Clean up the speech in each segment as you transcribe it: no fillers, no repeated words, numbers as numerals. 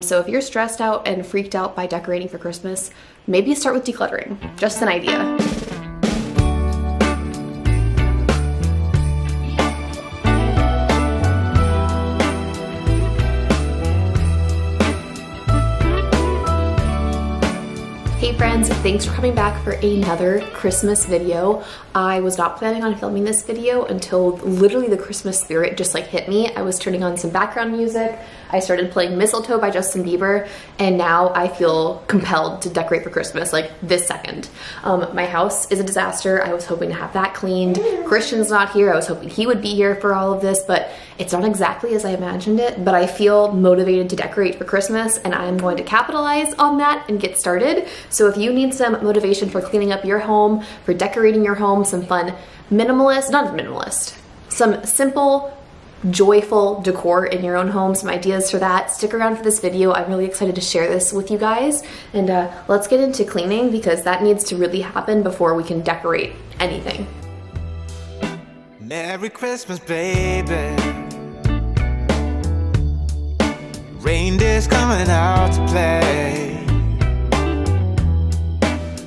So if you're stressed out and freaked out by decorating for Christmas, maybe start with decluttering. Just an idea. Hey friends, thanks for coming back for another Christmas video. I was not planning on filming this video until literally the Christmas spirit just like hit me. I was turning on some background music. I started playing Mistletoe by Justin Bieber, and now I feel compelled to decorate for Christmas like this second. My house is a disaster. I was hoping to have that cleaned. Christian's not here. I was hoping he would be here for all of this, but it's not exactly as I imagined it, but I feel motivated to decorate for Christmas, and I'm going to capitalize on that and get started. So if you need some motivation for cleaning up your home, for decorating your home, some fun minimalist, not minimalist, some simple, joyful decor in your own home, some ideas for that, stick around for this video. I'm really excited to share this with you guys, and let's get into cleaning because that needs to really happen before we can decorate anything. Merry Christmas, baby. Reindeer's coming out to play.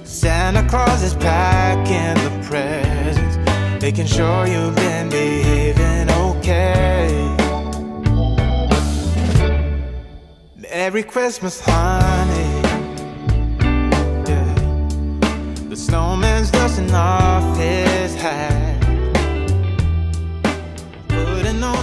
Santa Claus is packing the presents, making sure you've been behaving okay. Merry Christmas, honey. Yeah. The snowman's dusting off his hat.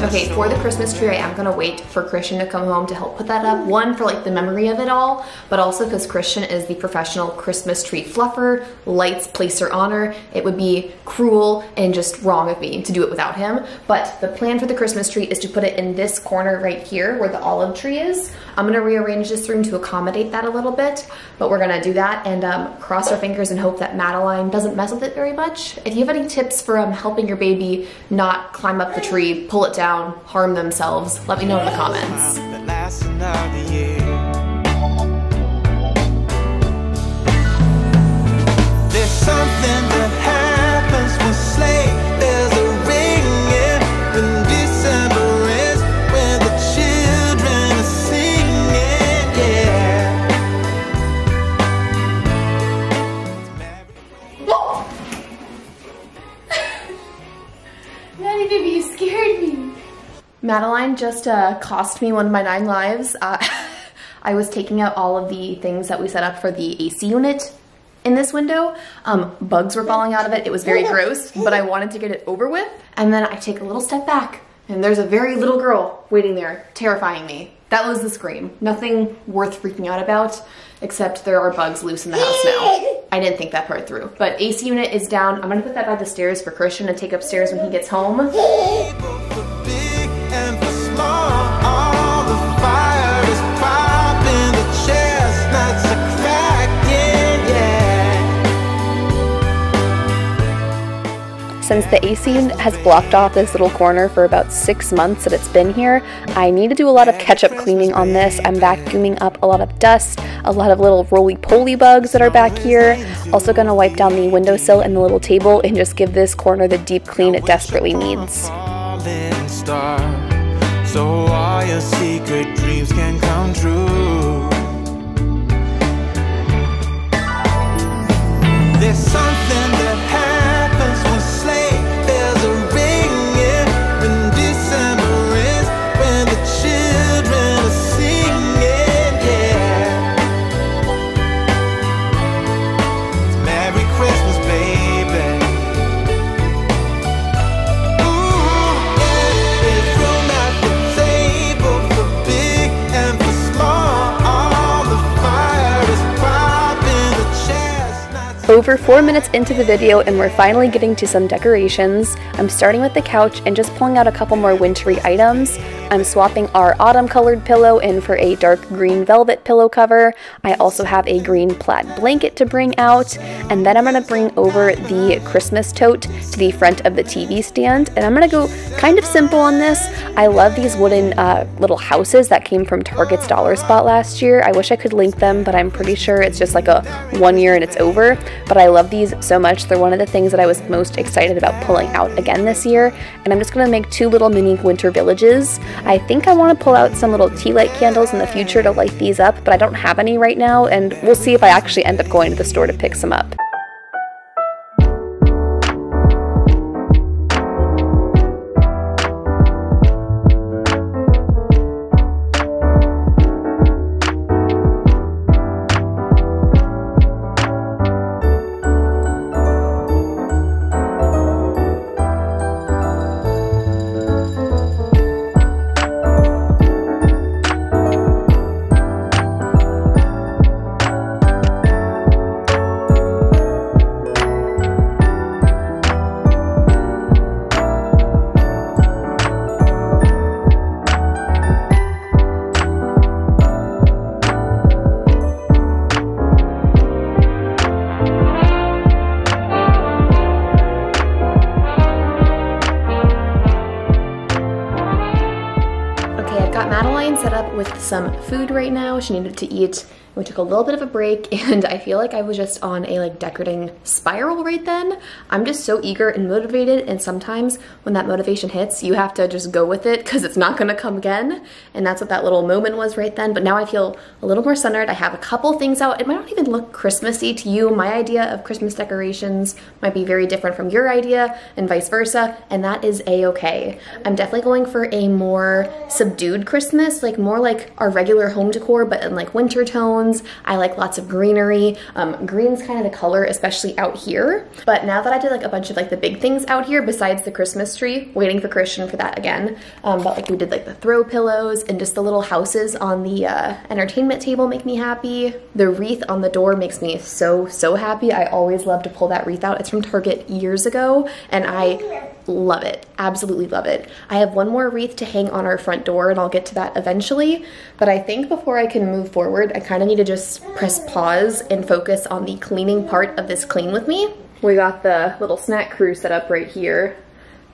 Okay, for the Christmas tree, I am gonna wait for Christian to come home to help put that up. One, for like the memory of it all, but also because Christian is the professional Christmas tree fluffer, lights, placer, honor. It would be cruel and just wrong of me to do it without him. But the plan for the Christmas tree is to put it in this corner right here where the olive tree is. I'm gonna rearrange this room to accommodate that a little bit, but we're gonna do that and cross our fingers and hope that Madeline doesn't mess with it very much. If you have any tips for helping your baby not climb up the tree, pull it down, harm themselves, let me know in the comments. There's something that happens when sleigh bells are ringing, when December is, when the children are singing, yeah. Maddie, baby, you scared me. Madeline just cost me one of my 9 lives. I was taking out all of the things that we set up for the AC unit in this window. Bugs were falling out of it. It was very gross, but I wanted to get it over with. And then I take a little step back, and there's a very little girl waiting there, terrifying me. That was the scream. Nothing worth freaking out about, except there are bugs loose in the house now. I didn't think that part through. But AC unit is down. I'm gonna put that by the stairs for Christian to take upstairs when he gets home. And for small, all the fire is popping, the chestnuts are cracking, yeah. Since the AC has blocked off this little corner for about 6 months that it's been here, I need to do a lot of catch-up cleaning on this. I'm vacuuming up a lot of dust, a lot of little roly-poly bugs that are back here. Also gonna wipe down the windowsill and the little table and just give this corner the deep clean it desperately needs. Star, so all your secret dreams can come true. There's something that happens when sleigh bells are ringing, when December is, when the children are singing, yeah. It's Merry Christmas, baby. Over 4 minutes into the video and we're finally getting to some decorations. I'm starting with the couch and just pulling out a couple more wintry items. I'm swapping our autumn colored pillow in for a dark green velvet pillow cover. I also have a green plaid blanket to bring out, and then I'm going to bring over the Christmas tote to the front of the TV stand, and I'm going to go kind of simple on this. I love these wooden little houses that came from Target's Dollar Spot last year. I wish I could link them, but I'm pretty sure it's just like a 1 year and it's over. But but I love these so much. They're one of the things that I was most excited about pulling out again this year, and I'm just going to make 2 little mini winter villages. I think I want to pull out some little tea light candles in the future to light these up, but I don't have any right now, and we'll see if I actually end up going to the store to pick some up. Set up with some food right now. She needed to eat. We took a little bit of a break, and I feel like I was just on a like decorating spiral right then. I'm just so eager and motivated, and sometimes when that motivation hits, you have to just go with it because it's not gonna come again. And that's what that little moment was right then. But now I feel a little more centered. I have a couple things out. It might not even look Christmassy to you. My idea of Christmas decorations might be very different from your idea, and vice versa, and that is a-okay. I'm definitely going for a more subdued Christmas, like more like our regular home decor, but in like winter tones. I like lots of greenery. Green's kind of the color, especially out here. But now that I did like a bunch of like the big things out here besides the Christmas tree, waiting for Christian for that again, but like we did like the throw pillows and just the little houses on the entertainment table make me happy. The wreath on the door makes me so happy. I always love to pull that wreath out. It's from Target years ago, and I love it. Absolutely love it. I have one more wreath to hang on our front door, and I'll get to that eventually. But I think before I can move forward, I kind of need to just press pause and focus on the cleaning part of this clean with me. We got the little snack crew set up right here,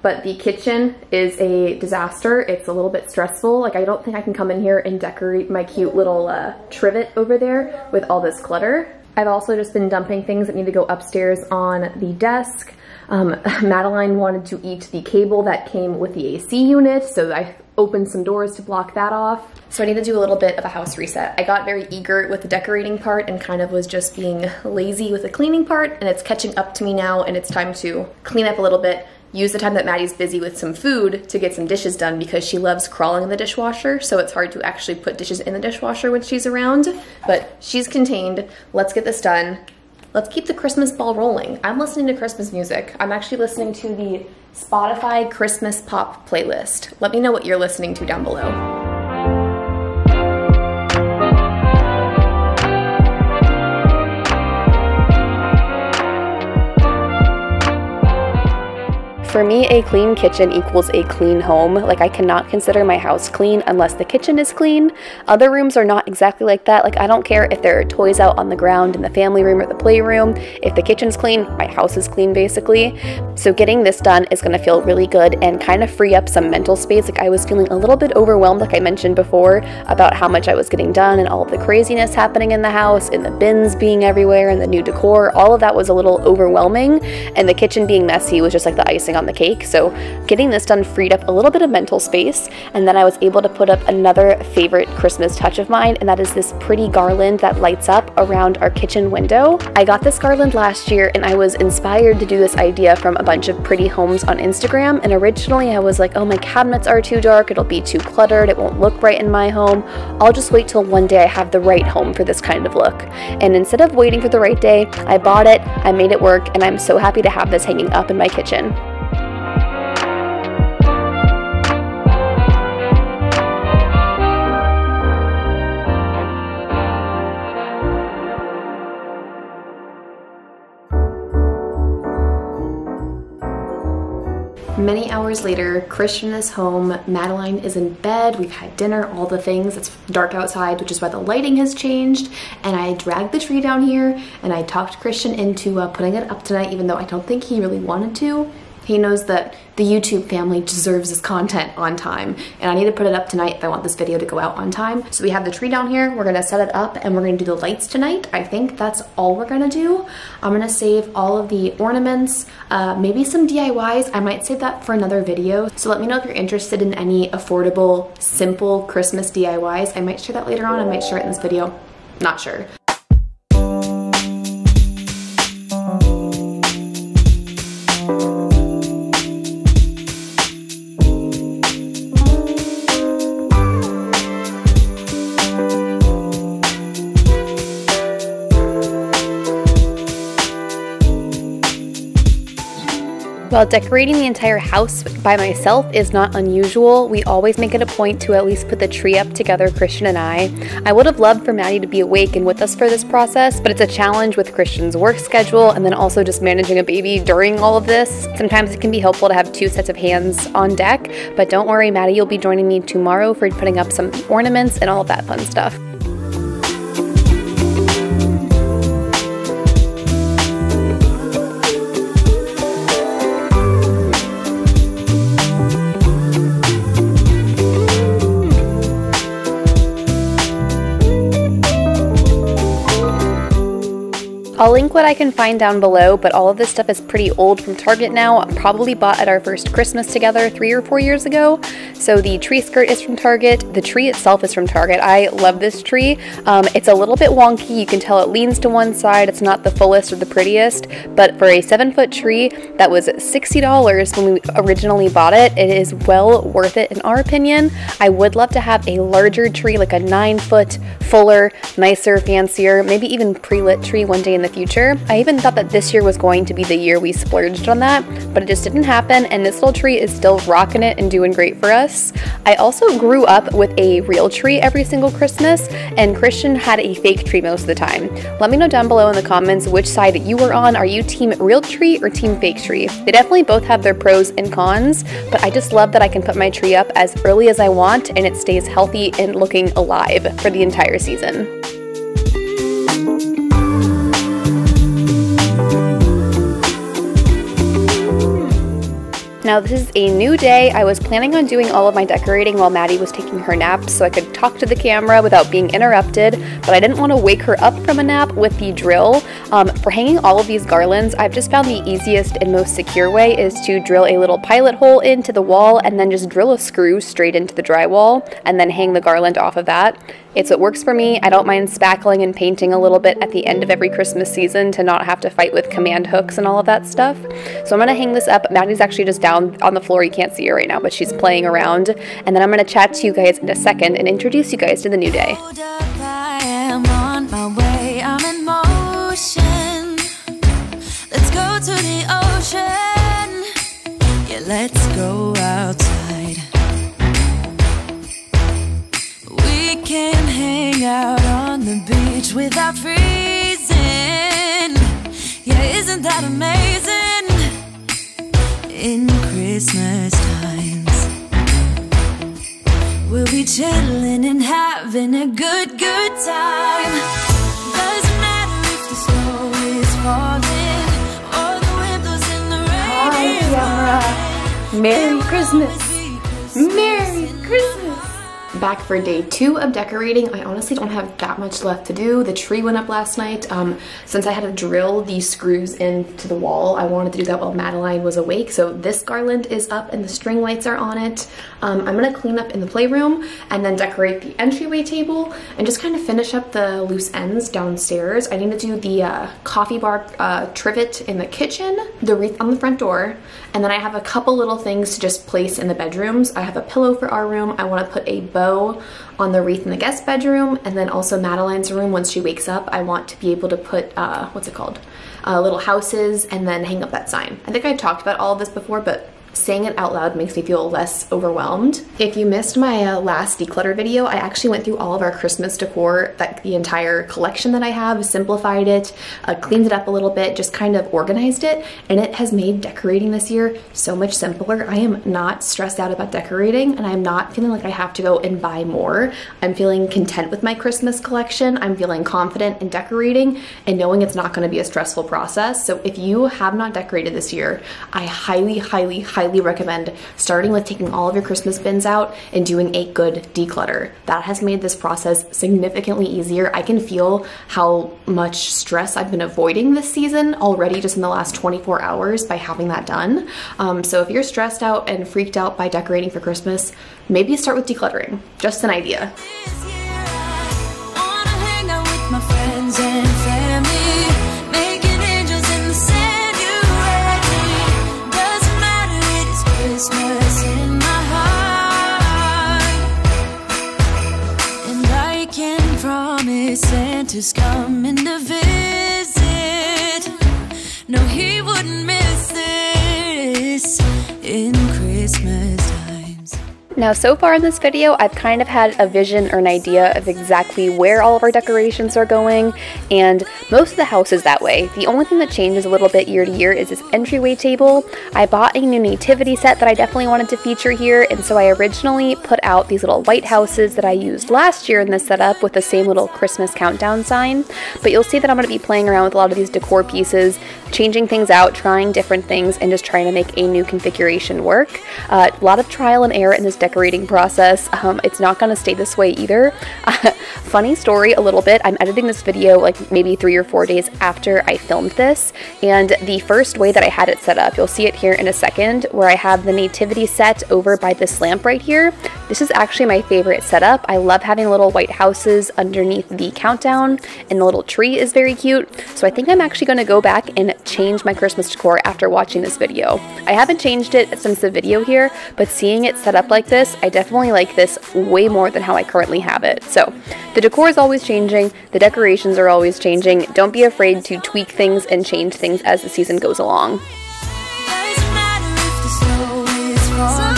but the kitchen is a disaster. It's a little bit stressful. Like, I don't think I can come in here and decorate my cute little trivet over there with all this clutter. I've also just been dumping things that need to go upstairs on the desk. Madeline wanted to eat the cable that came with the AC unit, so I opened some doors to block that off. So I need to do a little bit of a house reset. I got very eager with the decorating part and kind of was just being lazy with the cleaning part, and it's catching up to me now, and it's time to clean up a little bit. Use the time that Maddie's busy with some food to get some dishes done because she loves crawling in the dishwasher, so it's hard to actually put dishes in the dishwasher when she's around, but she's contained. Let's get this done. Let's keep the Christmas ball rolling. I'm listening to Christmas music. I'm actually listening to the Spotify Christmas Pop playlist. Let me know what you're listening to down below. For me, a clean kitchen equals a clean home. Like, I cannot consider my house clean unless the kitchen is clean. Other rooms are not exactly like that. Like, I don't care if there are toys out on the ground in the family room or the playroom. If the kitchen's clean, my house is clean, basically. So getting this done is gonna feel really good and kind of free up some mental space. Like, I was feeling a little bit overwhelmed, like I mentioned before, about how much I was getting done and all of the craziness happening in the house and the bins being everywhere and the new decor. All of that was a little overwhelming, and the kitchen being messy was just like the icing on the cake. So getting this done freed up a little bit of mental space, and then I was able to put up another favorite Christmas touch of mine, and that is this pretty garland that lights up around our kitchen window. I got this garland last year, and I was inspired to do this idea from a bunch of pretty homes on Instagram, and originally I was like, oh, my cabinets are too dark, it'll be too cluttered, it won't look right in my home. I'll just wait till one day I have the right home for this kind of look. And instead of waiting for the right day, I bought it, I made it work, and I'm so happy to have this hanging up in my kitchen. Many hours later, Christian is home, Madeline is in bed, we've had dinner, all the things. It's dark outside, which is why the lighting has changed, and I dragged the tree down here, and I talked Christian into putting it up tonight, even though I don't think he really wanted to. He knows that the YouTube family deserves his content on time, and I need to put it up tonight if I want this video to go out on time. So we have the tree down here. We're gonna set it up and we're gonna do the lights tonight. I think that's all we're gonna do. I'm gonna save all of the ornaments, maybe some DIYs. I might save that for another video. So let me know if you're interested in any affordable, simple Christmas DIYs. I might share that later on. I might share it in this video. Not sure. While decorating the entire house by myself is not unusual, we always make it a point to at least put the tree up together, Christian and I. I would have loved for Maddie to be awake and with us for this process, but it's a challenge with Christian's work schedule and then also just managing a baby during all of this. Sometimes it can be helpful to have two sets of hands on deck, but don't worry, Maddie, you'll be joining me tomorrow for putting up some ornaments and all of that fun stuff. I'll link what I can find down below, but all of this stuff is pretty old from Target now, probably bought at our first Christmas together 3 or 4 years ago. So the tree skirt is from Target, the tree itself is from Target. I love this tree. It's a little bit wonky, you can tell it leans to one side, it's not the fullest or the prettiest, but for a 7-foot tree that was $60 when we originally bought it, it is well worth it in our opinion. I would love to have a larger tree, like a 9-foot, fuller, nicer, fancier, maybe even pre-lit tree one day in the future. I even thought that this year was going to be the year we splurged on that, but it just didn't happen, and this little tree is still rocking it and doing great for us. I also grew up with a real tree every single Christmas, and Christian had a fake tree most of the time. Let me know down below in the comments which side you were on. Are you team real tree or team fake tree? They definitely both have their pros and cons, but I just love that I can put my tree up as early as I want and it stays healthy and looking alive for the entire season. Now this is a new day. I was planning on doing all of my decorating while Maddie was taking her nap so I could talk to the camera without being interrupted, but I didn't want to wake her up from a nap with the drill. For hanging all of these garlands, I've just found the easiest and most secure way is to drill a little pilot hole into the wall and then just drill a screw straight into the drywall and then hang the garland off of that. It's what works for me. I don't mind spackling and painting a little bit at the end of every Christmas season to not have to fight with command hooks and all of that stuff. So I'm gonna hang this up. Maddie's actually just down on the floor. You can't see her right now, but she's playing around. And then I'm gonna chat to you guys in a second and introduce you guys to the new day. I am on my way, I'm in motion. Let's go to the ocean. Yeah, let's go outside. We can hang out on the beach without freezing. Yeah, isn't that amazing? In Christmas times, we'll be chilling and having a good time. Doesn't matter if the snow is falling or the wind blows in the rain. Hi, Kiara. Merry Christmas. Merry Christmas. Back for day 2 of decorating. I honestly don't have that much left to do. The tree went up last night. Since I had to drill these screws into the wall, I wanted to do that while Madeline was awake. So this garland is up and the string lights are on it. I'm gonna clean up in the playroom and then decorate the entryway table and just kind of finish up the loose ends downstairs. I need to do the coffee bar trivet in the kitchen, the wreath on the front door, and then I have a couple little things to just place in the bedrooms. I have a pillow for our room. I want to put a bow on the wreath in the guest bedroom, and then also Madeline's room. Once she wakes up, I want to be able to put what's it called, little houses, and then hang up that sign. I think I talked about all of this before, but saying it out loud makes me feel less overwhelmed. If you missed my last declutter video, I actually went through all of our Christmas decor, the entire collection that I have, simplified it, cleaned it up a little bit, just kind of organized it, and it has made decorating this year so much simpler. I am not stressed out about decorating, and I'm not feeling like I have to go and buy more. I'm feeling content with my Christmas collection. I'm feeling confident in decorating and knowing it's not going to be a stressful process. So if you have not decorated this year, I highly, highly, highly recommend starting with taking all of your Christmas bins out and doing a good declutter. That has made this process significantly easier. I can feel how much stress I've been avoiding this season already just in the last 24 hours by having that done. So if you're stressed out and freaked out by decorating for Christmas, maybe start with decluttering. Just an idea. This year I wanna hang out with my friends and family, making angels in the sand. You ready? Doesn't matter, it is Christmas in my heart, and I can promise Santa's coming to visit. No, he wouldn't miss this in Christmas times. Now, so far in this video, I've kind of had a vision or an idea of exactly where all of our decorations are going, and most of the house is that way. The only thing that changes a little bit year to year is this entryway table. I bought a new nativity set that I definitely wanted to feature here, and so I originally put out these little white houses that I used last year in this setup with the same little Christmas countdown sign. But you'll see that I'm going to be playing around with a lot of these decor pieces, changing things out, trying different things, and just trying to make a new configuration work. A lot of trial and error in this decorating process. It's not going to stay this way either. Funny story a little bit, I'm editing this video like maybe 3 or 4 days after I filmed this, and the first way that I had it set up, you'll see it here in a second, where I have the nativity set over by this lamp right here. This is actually my favorite setup. I love having little white houses underneath the countdown, and the little tree is very cute. So I think I'm actually going to go back and change my Christmas decor after watching this video. I haven't changed it since the video here, but seeing it set up like this, I definitely like this way more than how I currently have it. So the decor is always changing, the decorations are always changing. Don't be afraid to tweak things and change things as the season goes along. Doesn't matter if the snow is falling,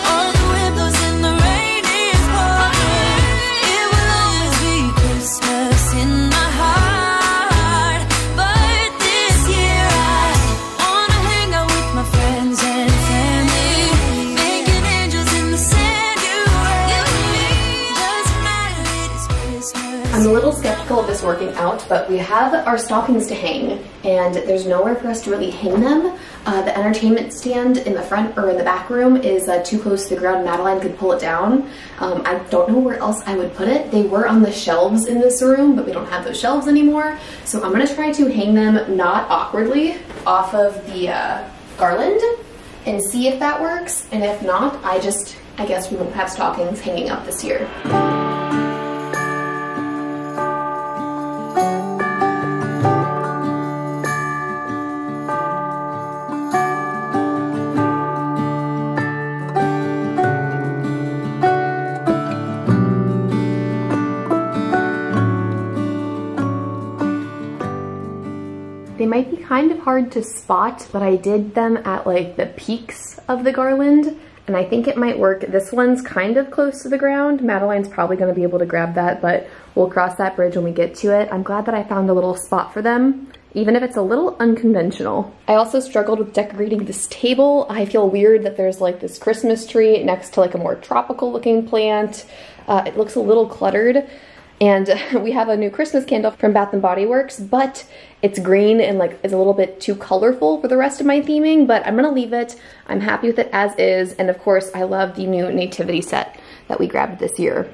or the wind blows and the rain is pouring. It will always be Christmas in my heart. But this year I wanna hang out with my friends and family, making angels in the sand. You ready? Doesn't matter, it is Christmas. I'm a little skeptical of this working out, but we have our stockings to hang, and there's nowhere for us to really hang them. The entertainment stand in the front or in the back room is too close to the ground. Madeline could pull it down. I don't know where else I would put it. They were on the shelves in this room, but we don't have those shelves anymore. So I'm gonna try to hang them not awkwardly off of the garland and see if that works. And if not, I guess we won't have stockings hanging up this year. They might be kind of hard to spot, but I did them at like the peaks of the garland, and I think it might work. This one's kind of close to the ground. Madeline's probably gonna be able to grab that, but we'll cross that bridge when we get to it. I'm glad that I found a little spot for them, even if it's a little unconventional. I also struggled with decorating this table. I feel weird that there's like this Christmas tree next to like a more tropical looking plant. It looks a little cluttered. And we have a new Christmas candle from Bath & Body Works, but it's green and like is a little bit too colorful for the rest of my theming, but I'm gonna leave it. I'm happy with it as is. And of course, I love the new nativity set that we grabbed this year.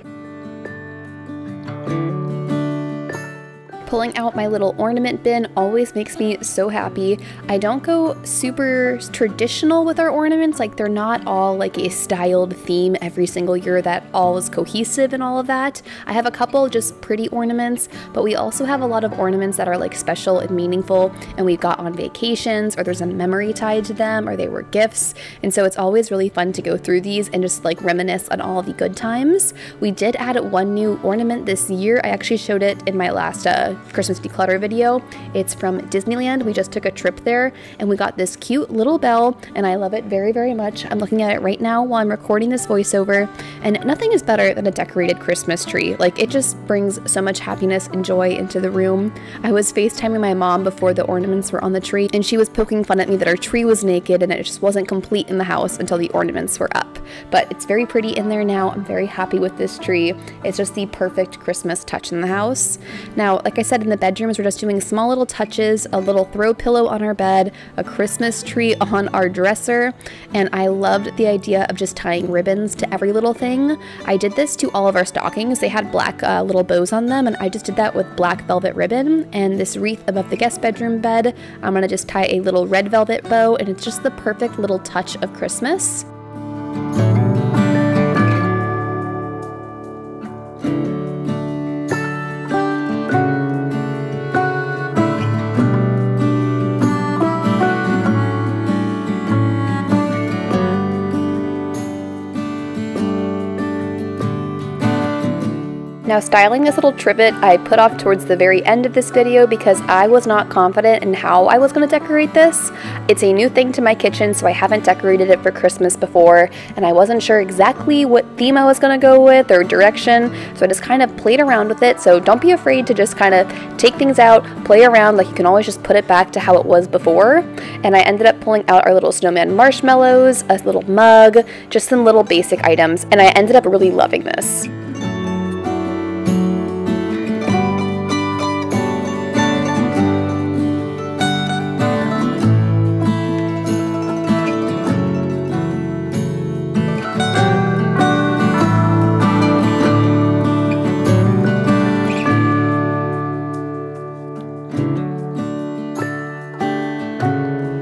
Pulling out my little ornament bin always makes me so happy. I don't go super traditional with our ornaments, like they're not all like a styled theme every single year that all is cohesive and all of that. I have a couple just pretty ornaments, but we also have a lot of ornaments that are like special and meaningful and we got on vacations, or there's a memory tied to them, or they were gifts. And so it's always really fun to go through these and just like reminisce on all the good times. We did add one new ornament this year. I actually showed it in my last Christmas declutter video. It's from Disneyland. We just took a trip there and we got this cute little bell and I love it very, very much. I'm looking at it right now while I'm recording this voiceover, and nothing is better than a decorated Christmas tree. Like, it just brings so much happiness and joy into the room. I was FaceTiming my mom before the ornaments were on the tree and she was poking fun at me that our tree was naked and it just wasn't complete in the house until the ornaments were up. But it's very pretty in there now. I'm very happy with this tree. It's just the perfect Christmas touch in the house. Now, like I said, in the bedrooms, we're just doing small little touches, a little throw pillow on our bed, a Christmas tree on our dresser, and I loved the idea of just tying ribbons to every little thing. I did this to all of our stockings. They had black little bows on them, and I just did that with black velvet ribbon. And this wreath above the guest bedroom bed, I'm gonna just tie a little red velvet bow, and it's just the perfect little touch of Christmas. Now, styling this little trivet I put off towards the very end of this video because I was not confident in how I was going to decorate this. It's a new thing to my kitchen, so I haven't decorated it for Christmas before, and I wasn't sure exactly what theme I was going to go with or direction, so I just kind of played around with it. So don't be afraid to just kind of take things out, play around, like you can always just put it back to how it was before. And I ended up pulling out our little snowman marshmallows, a little mug, just some little basic items, and I ended up really loving this.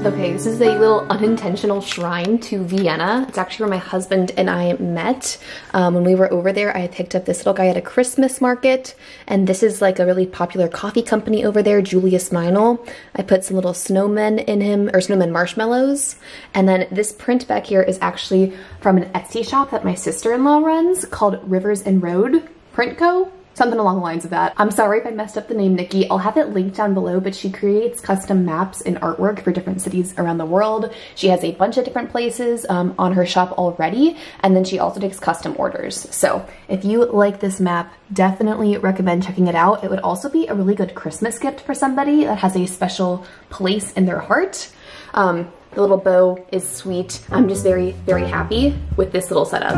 Okay, this is a little unintentional shrine to Vienna. It's actually where my husband and I met. When we were over there, I picked up this little guy at a Christmas market, and this is like a really popular coffee company over there, Julius Meinl. I put some little snowmen in him, or snowman marshmallows. And then this print back here is actually from an Etsy shop that my sister-in-law runs called Rivers and Road Print Co. Something along the lines of that. I'm sorry if I messed up the name, Nikki. I'll have it linked down below, but she creates custom maps and artwork for different cities around the world. She has a bunch of different places on her shop already, and then she also takes custom orders. So if you like this map, definitely recommend checking it out. It would also be a really good Christmas gift for somebody that has a special place in their heart. The little bow is sweet. I'm just very, very happy with this little setup.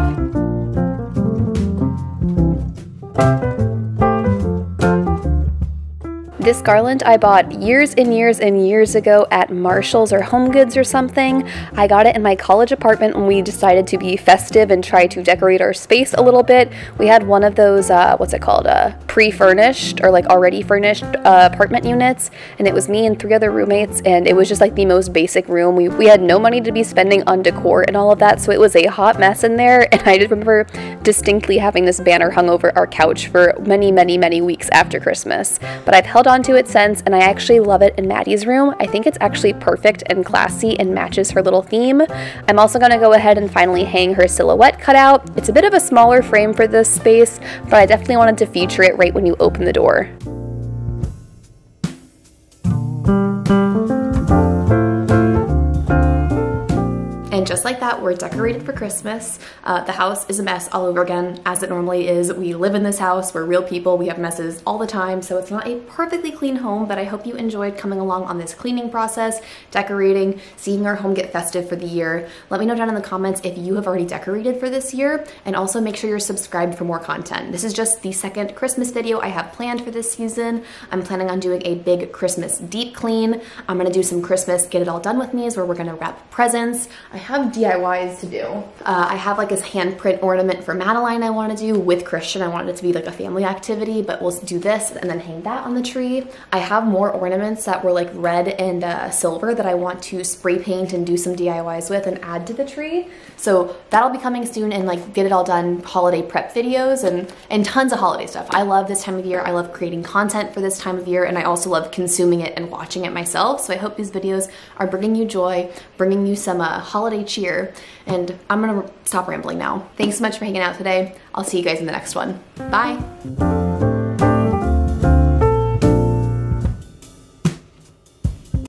This garland I bought years and years and years ago at Marshall's or Home Goods or something. I got it in my college apartment when we decided to be festive and try to decorate our space a little bit. We had one of those, what's it called, pre-furnished or like already furnished apartment units, and it was me and 3 other roommates, and it was just like the most basic room. We had no money to be spending on decor and all of that, so it was a hot mess in there, and I just remember distinctly having this banner hung over our couch for many, many, many weeks after Christmas. But I've held on to it since, and I actually love it in Maddie's room. I think it's actually perfect and classy and matches her little theme. I'm also going to go ahead and finally hang her silhouette cutout. It's a bit of a smaller frame for this space, but I definitely wanted to feature it right when you open the door. And just like that, we're decorated for Christmas. The house is a mess all over again, as it normally is. We live in this house, we're real people, we have messes all the time, so it's not a perfectly clean home, but I hope you enjoyed coming along on this cleaning process, decorating, seeing our home get festive for the year. Let me know down in the comments if you have already decorated for this year, and also make sure you're subscribed for more content. This is just the second Christmas video I have planned for this season. I'm planning on doing a big Christmas deep clean. I'm gonna do some Christmas get it all done with me's where we're gonna wrap presents. I have DIYs to do. I have like this handprint ornament for Madeline I want to do with Christian. I wanted it to be like a family activity, but we'll do this and then hang that on the tree. I have more ornaments that were like red and silver that I want to spray paint and do some DIYs with and add to the tree. So that'll be coming soon, and like get it all done holiday prep videos and tons of holiday stuff. I love this time of year. I love creating content for this time of year, and I also love consuming it and watching it myself. So I hope these videos are bringing you joy, bringing you some holiday cheer, and I'm gonna stop rambling now. Thanks so much for hanging out today. I'll see you guys in the next one. Bye.